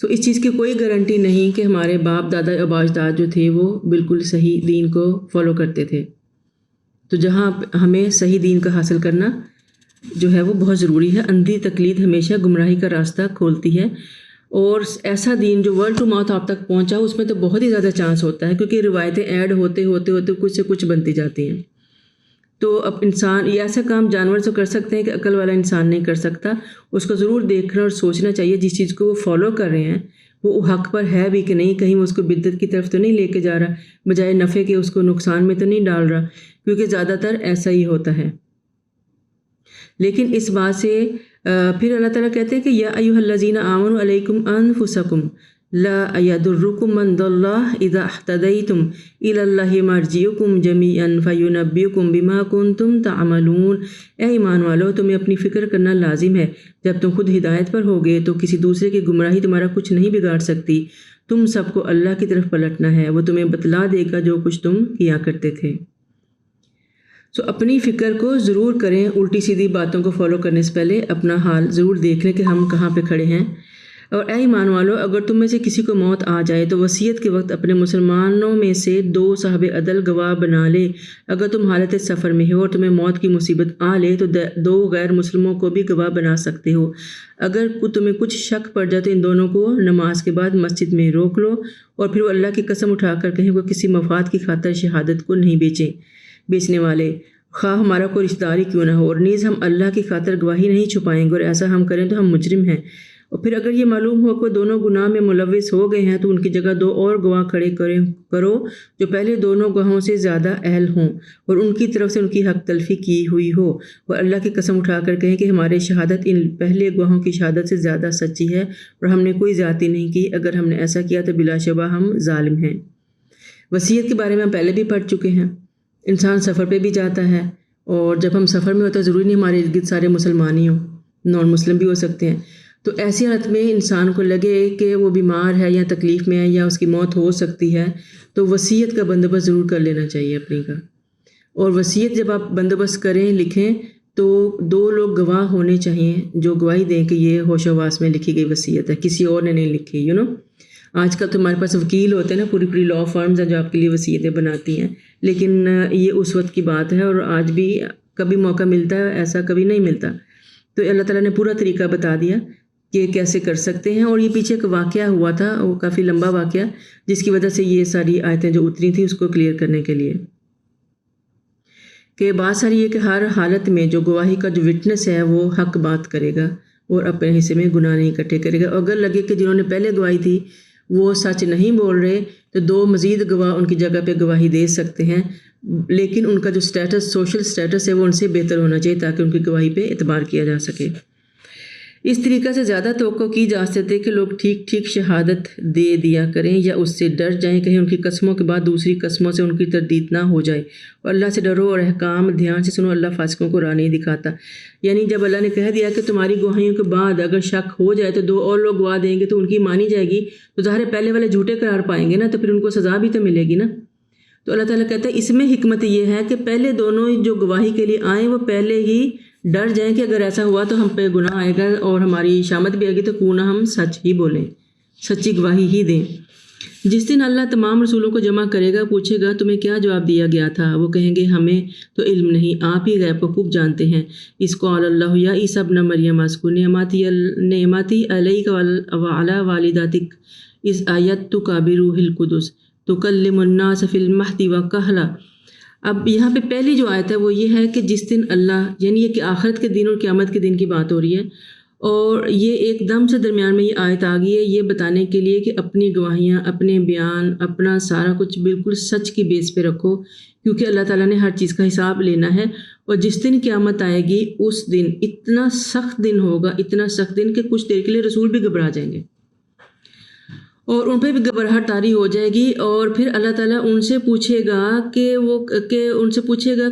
سو اس چیز کی کوئی گارنٹی نہیں کہ ہمارے باپ دادا آباء و اجداد جو تھے وہ بالکل صحیح دین کو فالو کرتے تھے۔ تو جہاں ہمیں صحیح دین کا حاصل کرنا جو ہے وہ بہت ضروری ہے۔ اندھی تقلید ہمیشہ گمراہی کا راستہ کھولتی ہے، اور ایسا دین جو ورڈ ٹو ماؤتھ آپ تک پہنچا اس میں تو بہت ہی زیادہ چانس ہوتا ہے، کیونکہ روایتیں ایڈ ہوتے کچھ سے کچھ بنتی جاتی ہیں۔ تو اب انسان یہ ایسا کام جانور سے کر سکتے ہیں کہ عقل والا انسان نہیں کر سکتا۔ اس کو ضرور دیکھنا اور سوچنا چاہیے جس چیز کو وہ فالو کر رہے ہیں وہ حق پر ہے بھی کہ نہیں، کہیں وہ اس کو بدعت کی طرف تو نہیں لے کے جا رہا، بجائے نفع کے اس کو نقصان میں تو نہیں ڈال رہا، کیونکہ زیادہ تر ایسا ہی ہوتا ہے۔ لیکن اس بات سے پھر اللہ تعالیٰ کہتے ہیں کہ یا ایھا الذین آمنوا علیکم انفسکم لا یضرکم من ضل اذا اہتدیتم الی اللہ مرجعکم جمیعا فینبئکم بما کنتم تعملون۔ اے ایمان والو، تمہیں اپنی فکر کرنا لازم ہے، جب تم خود ہدایت پر ہوگے تو کسی دوسرے کی گمراہی تمہارا کچھ نہیں بگاڑ سکتی۔ تم سب کو اللہ کی طرف پلٹنا ہے، وہ تمہیں بتلا دے گا جو کچھ تم کیا کرتے تھے۔ اپنی فکر کو ضرور کریں، الٹی سیدھی باتوں کو فالو کرنے سے پہلے اپنا حال ضرور دیکھ لیں کہ ہم کہاں پہ کھڑے ہیں۔ اور اے ایمان والو، اگر تم میں سے کسی کو موت آ جائے تو وصیت کے وقت اپنے مسلمانوں میں سے 2 صاحب عدل گواہ بنا لے۔ اگر تم حالت سفر میں ہو اور تمہیں موت کی مصیبت آ لے تو 2 غیر مسلموں کو بھی گواہ بنا سکتے ہو۔ اگر تمہیں کچھ شک پڑ جائے تو ان دونوں کو نماز کے بعد مسجد میں روک لو، اور پھر وہ اللہ کی قسم اٹھا کر کہیں وہ کسی مفاد کی خاطر شہادت کو نہیں بیچنے والے، خواہ ہمارا کوئی رشتہ دار ہی کیوں نہ ہو، اور نیز ہم اللہ کی خاطر گواہی نہیں چھپائیں گے، اور ایسا ہم کریں تو ہم مجرم ہیں۔ اور پھر اگر یہ معلوم ہو کہ دونوں گناہ میں ملوث ہو گئے ہیں تو ان کی جگہ 2 اور گواہ کھڑے کرو جو پہلے دونوں گواہوں سے زیادہ اہل ہوں، اور ان کی طرف سے ان کی حق تلفی کی ہوئی ہو، اور اللہ کی قسم اٹھا کر کہیں کہ ہماری شہادت ان پہلے گواہوں کی شہادت سے زیادہ سچی ہے اور ہم نے کوئی زیادتی نہیں کی۔ اگر ہم نے ایسا کیا تو بلا شبہ ہم ظالم ہیں۔ وصیت کے بارے میں ہم پہلے بھی پڑھ چکے ہیں۔ انسان سفر پہ بھی جاتا ہے، اور جب ہم سفر میں ہوتا ہے ضروری نہیں ہمارے ارد گرد سارے مسلمان ہی ہوں، نان مسلم بھی ہو سکتے ہیں۔ تو ایسی حالت میں انسان کو لگے کہ وہ بیمار ہے یا تکلیف میں ہے یا اس کی موت ہو سکتی ہے تو وصیت کا بندوبست ضرور کر لینا چاہیے اپنی کا۔ اور وصیت جب آپ بندوبست کریں، لکھیں، تو 2 لوگ گواہ ہونے چاہیے جو گواہی دیں کہ یہ ہوش و واس میں لکھی گئی وصیت ہے، کسی اور نے نہیں لکھی۔ آج کل تو ہمارے پاس وکیل ہوتے ہیں نا، پوری لاء فرمز ہیں جو آپ کے لیے وصیتیں بناتی ہیں، لیکن یہ اس وقت کی بات ہے، اور آج بھی کبھی موقع ملتا ہے، ایسا کبھی نہیں ملتا۔ تو اللہ تعالیٰ نے پورا طریقہ بتا دیا کہ کیسے کر سکتے ہیں۔ اور یہ پیچھے ایک واقعہ ہوا تھا، وہ کافی لمبا واقعہ، جس کی وجہ سے یہ ساری آیتیں جو اتری تھیں اس کو کلیئر کرنے کے لیے، کہ بات ساری یہ کہ ہر حالت میں جو گواہی کا جو وٹنس ہے وہ حق بات کرے گا اور اپنے حصے میں گناہ نہیں اکٹھے کرے گا۔ اگر لگے کہ جنہوں نے پہلے گواہی تھی وہ سچ نہیں بول رہے تو 2 مزید گواہ ان کی جگہ پہ گواہی دے سکتے ہیں، لیکن ان کا جو سٹیٹس، سوشل سٹیٹس ہے وہ ان سے بہتر ہونا چاہیے تاکہ ان کی گواہی پہ اعتبار کیا جا سکے۔ اس طریقہ سے زیادہ توقع کی جا سکتی ہے کہ لوگ ٹھیک شہادت دے دیا کریں یا اس سے ڈر جائیں، کہیں ان کی قسموں کے بعد دوسری قسموں سے ان کی تردید نہ ہو جائے۔ اور اللہ سے ڈرو اور احکام دھیان سے سنو، اللہ فاسقوں کو راہ نہیں دکھاتا۔ یعنی جب اللہ نے کہہ دیا کہ تمہاری گواہیوں کے بعد اگر شک ہو جائے تو 2 اور لوگ گواہ دیں گے تو ان کی مانی جائے گی، تو ظاہر پہلے والے جھوٹے قرار پائیں گے نا، تو پھر ان کو سزا بھی تو ملے گی نا۔ تو اللہ تعالیٰ کہتا ہے اس میں حکمت یہ ہے کہ پہلے دونوں جو گواہی کے لیے آئیں وہ پہلے ہی ڈر جائیں کہ اگر ایسا ہوا تو ہم پہ گناہ آئے گا اور ہماری شامت بھی آئے گی، تو کیوں نہ ہم سچ ہی بولیں، سچی گواہی ہی دیں۔ جس دن اللہ تمام رسولوں کو جمع کرے گا، پوچھے گا تمہیں کیا جواب دیا گیا تھا؟ وہ کہیں گے ہمیں تو علم نہیں، آپ ہی غیب کو خوب جانتے ہیں۔ اس کو اللہ یا عیسیٰ ابن مریم اذکر نعمتی علیک وعلی والدتک اذ ایدتک بروح القدس تکلم الناس فی المہد وکہلا۔ اب یہاں پہ پہلی جو آیت ہے وہ یہ ہے کہ جس دن اللہ، یعنی یہ کہ آخرت کے دن اور قیامت کے دن کی بات ہو رہی ہے، اور یہ ایک دم سے درمیان میں یہ آیت آ گئی ہے یہ بتانے کے لیے کہ اپنی گواہیاں، اپنے بیان، اپنا سارا کچھ بالکل سچ کی بیس پہ رکھو، کیونکہ اللہ تعالیٰ نے ہر چیز کا حساب لینا ہے۔ اور جس دن قیامت آئے گی اس دن اتنا سخت دن ہوگا، اتنا سخت دن کہ کچھ دیر کے لیے رسول بھی گھبرا جائیں گے اور ان پہ بھی گھبراہٹ طاری ہو جائے گی، اور پھر اللہ تعالیٰ ان سے پوچھے گا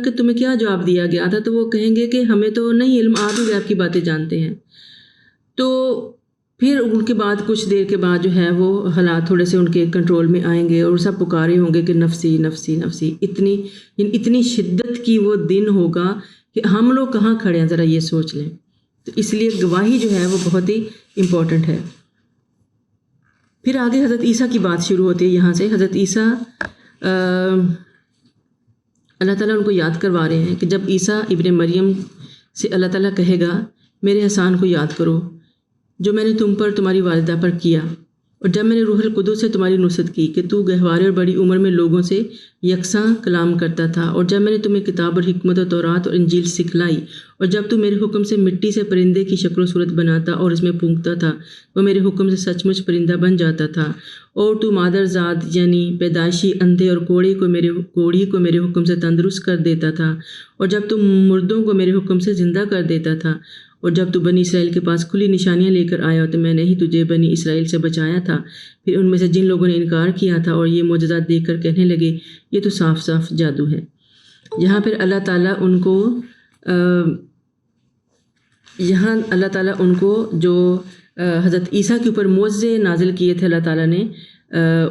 کہ تمہیں کیا جواب دیا گیا تھا، تو وہ کہیں گے کہ ہمیں تو نہیں علم، آپ ہی غیب کی باتیں جانتے ہیں۔ تو پھر ان کے بعد کچھ دیر کے بعد جو ہے وہ حالات تھوڑے سے ان کے کنٹرول میں آئیں گے اور سب پکارے ہوں گے کہ نفسی نفسی نفسی، اتنی شدت کی وہ دن ہوگا کہ ہم لوگ کہاں کھڑے ہیں، ذرا یہ سوچ لیں۔ تو اس لیے گواہی جو ہے وہ بہت ہی امپورٹنٹ ہے۔ پھر آگے حضرت عیسیٰ کی بات شروع ہوتی ہے یہاں سے۔ حضرت عیسیٰ اللہ تعالیٰ ان کو یاد کروا رہے ہیں کہ جب عیسیٰ ابن مریم سے اللہ تعالیٰ کہے گا میرے احسان کو یاد کرو جو میں نے تم پر تمہاری والدہ پر کیا، اور جب میں نے روح القدس سے تمہاری نصرت کی کہ تو گہوارے اور بڑی عمر میں لوگوں سے یکساں کلام کرتا تھا، اور جب میں نے تمہیں کتاب اور حکمت اور تورات اور انجیل سکھلائی، اور جب تو میرے حکم سے مٹی سے پرندے کی شکل و صورت بناتا اور اس میں پونکتا تھا، وہ میرے حکم سے سچ مچ پرندہ بن جاتا تھا، اور تو مادر ذات یعنی پیدائشی اندھے اور کوڑی کو میرے حکم سے تندرست کر دیتا تھا، اور جب تو مردوں کو میرے حکم سے زندہ کر دیتا تھا، اور جب تو بنی اسرائیل کے پاس کھلی نشانیاں لے کر آیا تو میں نے ہی تجھے بنی اسرائیل سے بچایا تھا۔ پھر ان میں سے جن لوگوں نے انکار کیا تھا اور یہ معجزات دیکھ کر کہنے لگے یہ تو صاف صاف جادو ہے۔ یہاں پھر اللہ تعالیٰ ان کو جو حضرت عیسیٰ کے اوپر معجزے نازل کیے تھے اللہ تعالیٰ نے،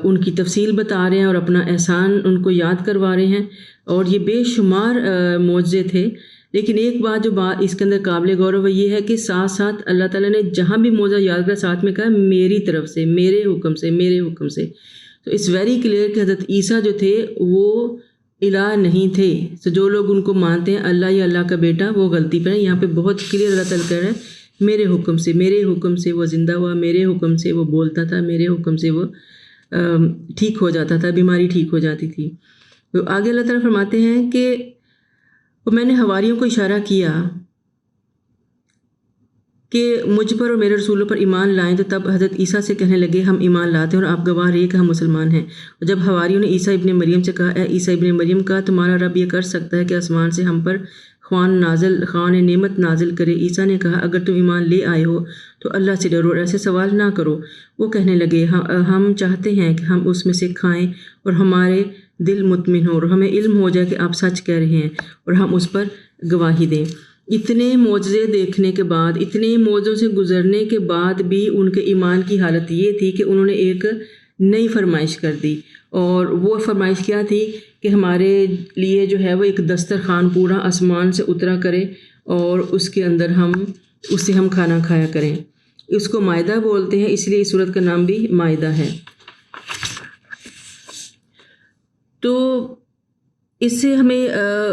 ان کی تفصیل بتا رہے ہیں اور اپنا احسان ان کو یاد کروا رہے ہیں، اور یہ بے شمار معجزے تھے۔ لیکن ایک بات جو اس کے اندر قابل غور ہے وہ یہ ہے کہ ساتھ ساتھ اللہ تعالیٰ نے جہاں بھی معجزہ یاد کرا ساتھ میں کہا میری طرف سے، میرے حکم سے، میرے حکم سے۔ تو اس ویری کلیئر کہ حضرت عیسیٰ جو تھے وہ الہ نہیں تھے۔ تو جو لوگ ان کو مانتے ہیں اللہ یا اللہ کا بیٹا، وہ غلطی پر ہے۔ یہاں پہ بہت کلیئر اللہ تعالیٰ کہہ رہا ہے میرے حکم سے وہ زندہ ہوا، میرے حکم سے وہ بولتا تھا، میرے حکم سے وہ ٹھیک ہو جاتا تھا، بیماری ٹھیک ہو جاتی تھی۔ تو آگے اللہ تعالیٰ فرماتے ہیں کہ میں نے حواریوں کو اشارہ کیا کہ مجھ پر اور میرے رسولوں پر ایمان لائیں، تو تب حضرت عیسیٰ سے کہنے لگے ہم ایمان لاتے ہیں اور آپ گواہ رہے کہ ہم مسلمان ہیں۔ اور جب حواریوں نے عیسیٰ ابن مریم سے کہا اے عیسیٰ ابن مریم کا تمہارا رب یہ کر سکتا ہے کہ آسمان سے ہم پر خوان نعمت نازل کرے؟ عیسیٰ نے کہا اگر تم ایمان لے آئے ہو تو اللہ سے ڈرو اور ایسے سوال نہ کرو۔ وہ کہنے لگے ہم چاہتے ہیں کہ ہم اس میں سے کھائیں اور ہمارے دل مطمئن ہو اور ہمیں علم ہو جائے کہ آپ سچ کہہ رہے ہیں اور ہم اس پر گواہی دیں۔ اتنے معجزے دیکھنے کے بعد، اتنے معجزوں سے گزرنے کے بعد بھی ان کے ایمان کی حالت یہ تھی کہ انہوں نے ایک نئی فرمائش کر دی، اور وہ فرمائش کیا تھی کہ ہمارے لیے جو ہے وہ ایک دسترخوان پورا آسمان سے اترا کرے اور اس کے اندر اس سے ہم کھانا کھایا کریں۔ اس کو مائدہ بولتے ہیں، اس لیے اس سورت کا نام بھی مائدہ ہے۔ تو اس سے ہمیں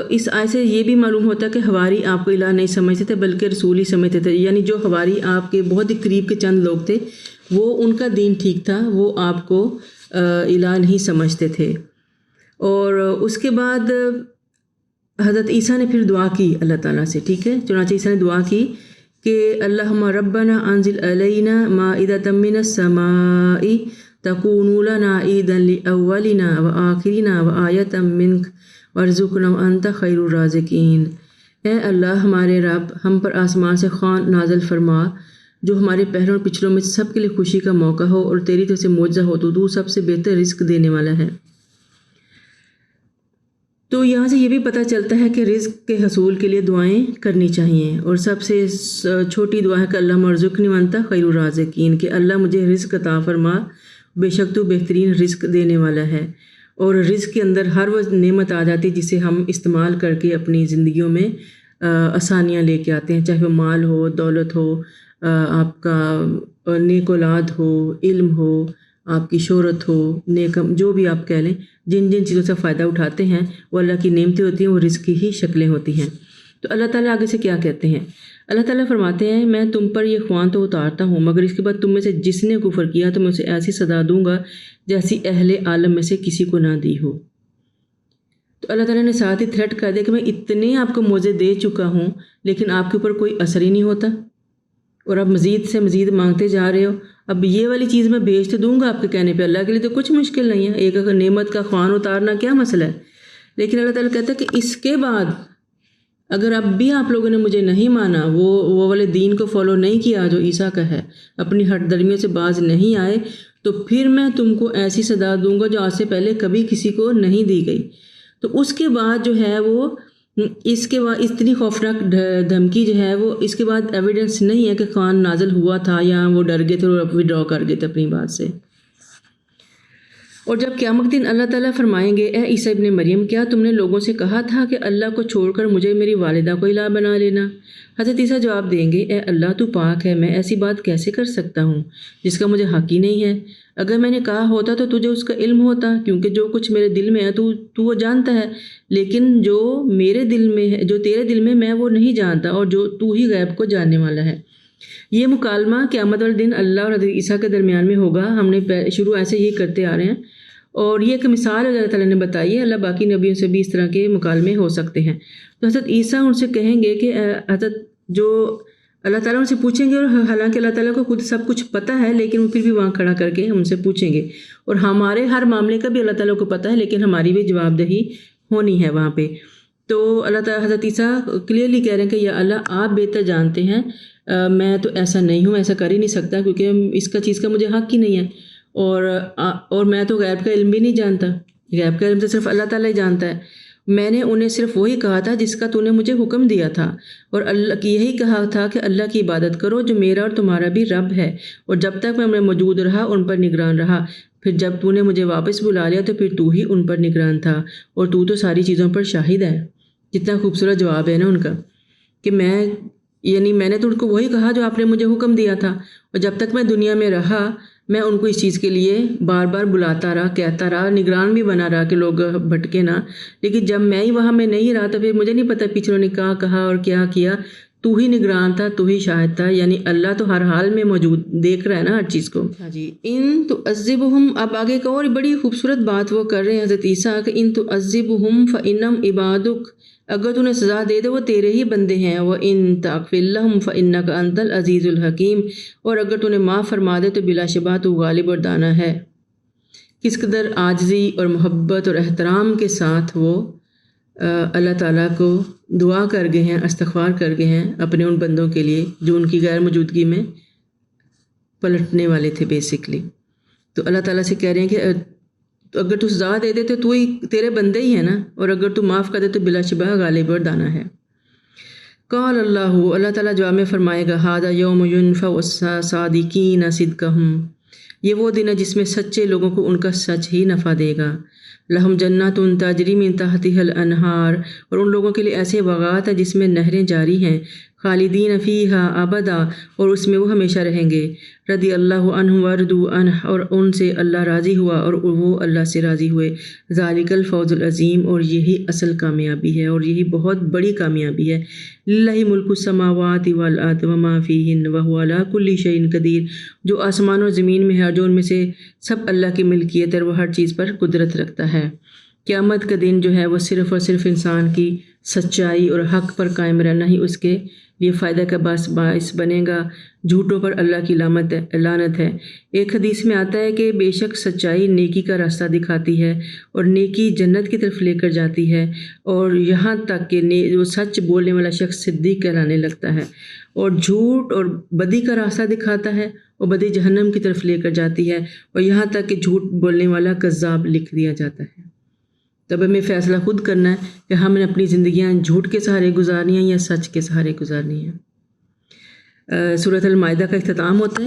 اس آیت سے یہ بھی معلوم ہوتا ہے کہ حواری آپ کو الہ نہیں سمجھتے تھے بلکہ رسول ہی سمجھتے تھے، یعنی جو حواری آپ کے بہت ہی قریب کے چند لوگ تھے وہ ان کا دین ٹھیک تھا، وہ آپ کو الہ نہیں سمجھتے تھے۔ اور اس کے بعد حضرت عیسیٰ نے پھر دعا کی اللہ تعالیٰ سے، ٹھیک ہے، چنانچہ عیسیٰ نے دعا کی کہ اللہم ربنا انزل علینا مائدۃ من السماء تکون لنا عیدا لاولنا وآخرنا وآیۃ منک وارزقنا وانت خیر الرازقین۔ اے اللہ ہمارے رب، ہم پر آسمان سے خوان نازل فرما جو ہمارے پہلوں اور پچھلوں میں سب کے لیے خوشی کا موقع ہو اور تیری طرف سے معجزہ ہو، تو سب سے بہتر رزق دینے والا ہے۔ تو یہاں سے یہ بھی پتہ چلتا ہے کہ رزق کے حصول کے لیے دعائیں کرنی چاہیے، اور سب سے چھوٹی دعا ہے کہ اللہم ارزقنی وانت خیر الرازقین، کہ اللہ مجھے رزق عطا فرما، بے شک تو بہترین رزق دینے والا ہے۔ اور رزق کے اندر ہر وہ نعمت آ جاتی جسے ہم استعمال کر کے اپنی زندگیوں میں آسانیاں لے کے آتے ہیں، چاہے وہ مال ہو، دولت ہو، آپ کا نیک اولاد ہو، علم ہو، آپ کی شہرت ہو، نیکم، جو بھی آپ کہہ لیں، جن جن چیزوں سے فائدہ اٹھاتے ہیں وہ اللہ کی نعمتیں ہوتی ہیں، وہ رزق کی ہی شکلیں ہوتی ہیں۔ تو اللہ تعالیٰ آگے سے کیا کہتے ہیں؟ اللہ تعالیٰ فرماتے ہیں میں تم پر یہ خوان تو اتارتا ہوں، مگر اس کے بعد تم میں سے جس نے کفر کیا تو میں اسے ایسی سزا دوں گا جیسی اہل عالم میں سے کسی کو نہ دی ہو۔ تو اللہ تعالیٰ نے ساتھ ہی تھریٹ کر دیا کہ میں اتنے آپ کو معجزے دے چکا ہوں لیکن آپ کے اوپر کوئی اثر ہی نہیں ہوتا، اور اب مزید سے مزید مانگتے جا رہے ہو. اب یہ والی چیز میں بھیج تو دوں گا آپ کے کہنے پہ, اللہ کے لیے تو کچھ مشکل نہیں ہے, ایک نعمت کا خوان اتارنا کیا مسئلہ ہے. لیکن اللہ تعالیٰ کہتا ہے کہ اس کے بعد اگر اب بھی آپ لوگوں نے مجھے نہیں مانا, وہ والے دین کو فالو نہیں کیا جو عیسیٰ کا ہے, اپنی ہٹ درمیوں سے باز نہیں آئے, تو پھر میں تم کو ایسی سزا دوں گا جو آج سے پہلے کبھی کسی کو نہیں دی گئی. تو اس کے بعد جو ہے وہ اس کے بعد اتنی خوفناک دھمکی جو ہے وہ اس کے بعد ایویڈنس نہیں ہے کہ خوان نازل ہوا تھا یا وہ ڈر گئے تھے اور وڈرا کر گئے تھے اپنی بات سے. اور جب قیامت دن اللہ تعالیٰ فرمائیں گے, اے عیسیٰ ابن مریم, کیا تم نے لوگوں سے کہا تھا کہ اللہ کو چھوڑ کر مجھے میری والدہ کو الہ بنا لینا؟ حضرت عیسیٰ جواب دیں گے, اے اللہ تو پاک ہے, میں ایسی بات کیسے کر سکتا ہوں جس کا مجھے حق ہی نہیں ہے. اگر میں نے کہا ہوتا تو تجھے اس کا علم ہوتا, کیونکہ جو کچھ میرے دل میں ہے تو وہ جانتا ہے, لیکن جو میرے دل میں ہے, جو تیرے دل میں وہ نہیں جانتا, اور جو تو ہی غیب کو جاننے والا ہے. یہ مکالمہ قیامت والے دن اللہ اور حضرت عیسیٰ کے درمیان میں ہوگا. ہم نے شروع ایسے ہی کرتے آ رہے ہیں, اور یہ ایک مثال اللہ تعالیٰ نے بتائی ہے. اللہ باقی نبیوں سے بھی اس طرح کے مکالمے ہو سکتے ہیں. تو حضرت عیسیٰ ان سے کہیں گے کہ حضرت جو اللہ تعالیٰ ان سے پوچھیں گے, اور حالانکہ اللہ تعالیٰ کو خود سب کچھ پتہ ہے, لیکن وہ پھر بھی وہاں کھڑا کر کے ہم سے پوچھیں گے, اور ہمارے ہر معاملے کا بھی اللہ تعالیٰ کو پتہ ہے, لیکن ہماری بھی جواب دہی ہونی ہے وہاں پہ. تو اللہ تعالیٰ حضرت عیسیٰ کلیئرلی کہہ رہے ہیں کہ یا اللہ آپ بہتر جانتے ہیں, میں تو ایسا نہیں ہوں, ایسا کر ہی نہیں سکتا, کیونکہ اس کا چیز کا مجھے حق ہی نہیں ہے, اور میں تو غیب کا علم بھی نہیں جانتا. غیب کا علم تو صرف اللہ تعالیٰ ہی جانتا ہے. میں نے انہیں صرف وہی کہا تھا جس کا تو نے مجھے حکم دیا تھا, اور اللہ کی یہی کہا تھا کہ اللہ کی عبادت کرو جو میرا اور تمہارا بھی رب ہے, اور جب تک میں موجود رہا ان پر نگران رہا. پھر جب تو نے مجھے واپس بلا لیا تو پھر تو ہی ان پر نگران تھا, اور تو ساری چیزوں پر شاہد ہے. کتنا خوبصورت جواب ہے نا ان کا, کہ میں نے تو ان کو وہی کہا جو آپ نے مجھے حکم دیا تھا, اور جب تک میں دنیا میں رہا میں ان کو اس چیز کے لیے بار بار بلاتا رہا, کہتا رہا, نگران بھی بنا رہا کہ لوگ بھٹکے نہ. لیکن جب میں ہی وہاں میں نہیں رہا تو پھر مجھے نہیں پتہ پچھلوں نے کہا اور کیا کیا. تو ہی نگران تھا, تو ہی شاہد تھا, یعنی اللہ تو ہر حال میں موجود دیکھ رہا ہے نا ہر چیز کو. جی, ان تعذبہم, اب آگے ایک اور بڑی خوبصورت بات وہ کر رہے ہیں حضرت عیسیٰ کہ ان تعذبہم فإنہم عبادک, اگر تو انہیں سزا دے دے وہ تیرے ہی بندے ہیں. وَإِن تَغْفِرْ لَهُمْ فَإِنَّكَ أَنْتَ الْعَزِيزُ الْحَكِيمُ, اور اگر تو انہیں معاف فرما دے تو بلا شبہ تو غالب اور دانا ہے. کس قدر عاجزی اور محبت اور احترام کے ساتھ وہ اللہ تعالیٰ کو دعا کر گئے ہیں, استغفار کر گئے ہیں اپنے ان بندوں کے لیے جو ان کی غیر موجودگی میں پلٹنے والے تھے بیسکلی. تو اللہ تعالیٰ سے کہہ رہے ہیں کہ تو اگر تو سزا دے دے تو ہی تیرے بندے ہی ہیں نا, اور اگر تو معاف کر دے تو بلا شبہ غالب اور دانا ہے. قال اللہ تعالیٰ جواب میں فرمائے گا, ھذا یوم ینفع الصادقین صدقہم, یہ وہ دن ہے جس میں سچے لوگوں کو ان کا سچ ہی نفع دے گا. لہم جنات تجری من تحتها الانہار, اور ان لوگوں کے لیے ایسے باغات ہیں جس میں نہریں جاری ہیں. خالدین فیہا ابدا, اور اس میں وہ ہمیشہ رہیں گے. رضی اللہ عنہم ورضوا عنہ, اور ان سے اللہ راضی ہوا اور وہ اللہ سے راضی ہوئے. ذالک الفوز العظیم, اور یہی اصل کامیابی ہے اور یہی بہت بڑی کامیابی ہے. للہ ملک السماوات والارض وما فیہن وہو علی کل شیء قدیر, جو آسمان اور زمین میں ہے اور جو ان میں سے سب اللہ کی ملکیت ہے, وہ ہر چیز پر قدرت رکھتا ہے. قیامت کا دن جو ہے وہ صرف اور صرف انسان کی سچائی اور حق پر قائم رہنا ہی اس کے لیے فائدہ کا باعث بنے گا. جھوٹوں پر اللہ کی لعنت ہے. ایک حدیث میں آتا ہے کہ بے شک سچائی نیکی کا راستہ دکھاتی ہے, اور نیکی جنت کی طرف لے کر جاتی ہے, اور یہاں تک کہ وہ سچ بولنے والا شخص صدیق کہلانے لگتا ہے. اور جھوٹ اور بدی کا راستہ دکھاتا ہے, اور بدی جہنم کی طرف لے کر جاتی ہے, اور یہاں تک کہ جھوٹ بولنے والا کذاب لکھ دیا جاتا ہے. تب ہمیں فیصلہ خود کرنا ہے کہ ہم نے اپنی زندگیاں جھوٹ کے سہارے گزارنی ہیں یا سچ کے سہارے گزارنی ہیں. سورۃ المائدہ کا اختتام ہوتا ہے.